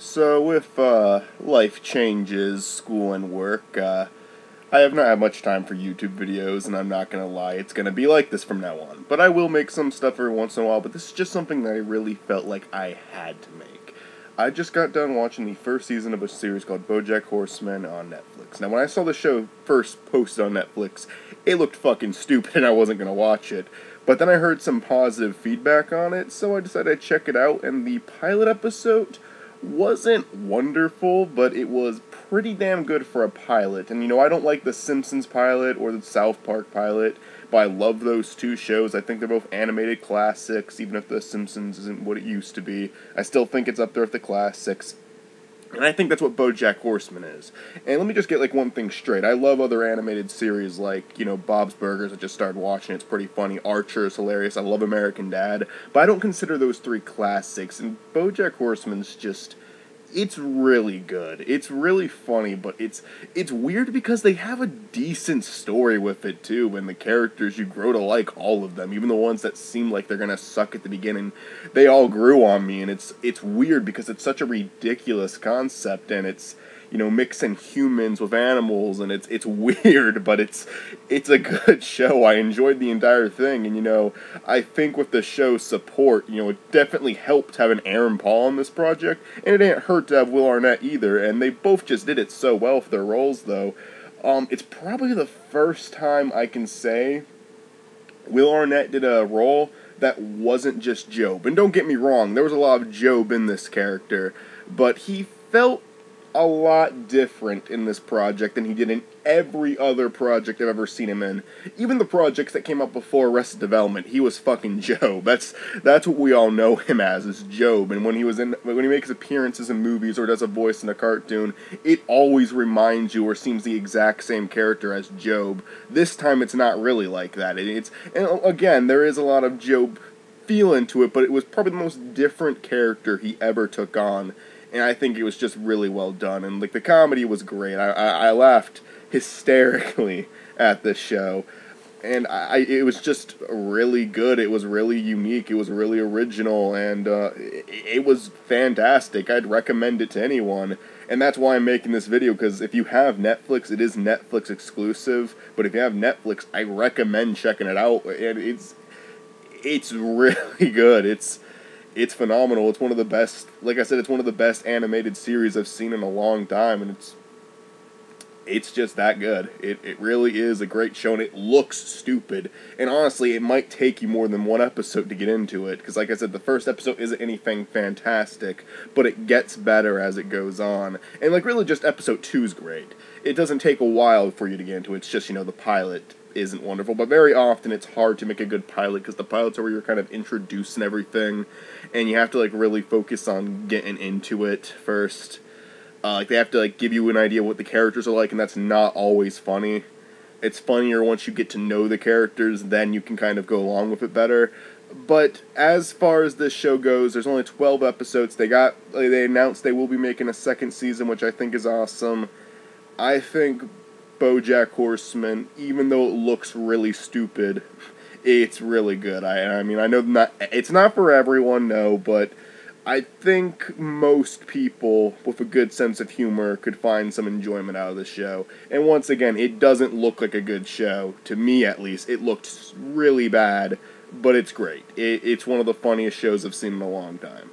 So with life changes, school and work, I have not had much time for YouTube videos, and I'm not gonna lie, it's gonna be like this from now on. But I will make some stuff every once in a while, but this is just something that I really felt like I had to make. I just got done watching the first season of a series called BoJack Horseman on Netflix. Now when I saw the show first posted on Netflix, it looked fucking stupid and I wasn't gonna watch it. But then I heard some positive feedback on it, so I decided to check it out, and the pilot episode wasn't wonderful, but it was pretty damn good for a pilot. And I don't like the Simpsons pilot or the South Park pilot, but I love those two shows. I think they're both animated classics, even if the Simpsons isn't what it used to be. I still think it's up there with the classics. And I think that's what BoJack Horseman is. And let me just get, one thing straight. I love other animated series like, Bob's Burgers. I just started watching. It's pretty funny. Archer is hilarious. I love American Dad. But I don't consider those three classics. And BoJack Horseman's just... it's really good. It's really funny, but it's weird because they have a decent story with it, too, and the characters, you grow to like all of them, even the ones that seem like they're gonna suck at the beginning. They all grew on me, and it's weird because it's such a ridiculous concept, and it's, mixing humans with animals, and it's weird, but it's a good show. I enjoyed the entire thing, and, I think with the show's support, it definitely helped having Aaron Paul on this project, and it didn't hurt to have Will Arnett either, and they both just did it so well for their roles, though. It's probably the first time I can say Will Arnett did a role that wasn't just Job. And don't get me wrong, there was a lot of Job in this character, but he felt a lot different in this project than he did in every other project I've ever seen him in. Even the projects that came out before Arrested Development, he was fucking Job. That's what we all know him as, is Job. And when he makes appearances in movies or does a voice in a cartoon, it always reminds you or seems the exact same character as Job. This time it's not really like that. And again, there is a lot of Job feel into it, but it was probably the most different character he ever took on. And I think it was just really well done. And, the comedy was great. I laughed hysterically at this show. And it was just really good. It was really unique. It was really original. And it was fantastic. I'd recommend it to anyone. And that's why I'm making this video, because if you have Netflix, it is Netflix exclusive. But if you have Netflix, I recommend checking it out. And it's really good. It's phenomenal. It's one of the best, like I said, it's one of the best animated series I've seen in a long time, and it's just that good. It really is a great show, and it looks stupid. And honestly, it might take you more than one episode to get into it, because like I said, the first episode isn't anything fantastic, but it gets better as it goes on. And really just episode 2 is great. It doesn't take a while for you to get into it. It's just, the pilot isn't wonderful, but very often it's hard to make a good pilot because the pilots are where you're kind of introducing everything, and you have to really focus on getting into it first. They have to give you an idea what the characters are like, and that's not always funny. It's funnier once you get to know the characters, then you can kind of go along with it better. But as far as this show goes, there's only 12 episodes. They announced they will be making a second season, which I think is awesome. I think BoJack Horseman, even though it looks really stupid, it's really good. I mean, I know it's not for everyone, no, but I think most people with a good sense of humor could find some enjoyment out of the show. And once again, it doesn't look like a good show, to me at least. It looked really bad, but it's great. It's one of the funniest shows I've seen in a long time.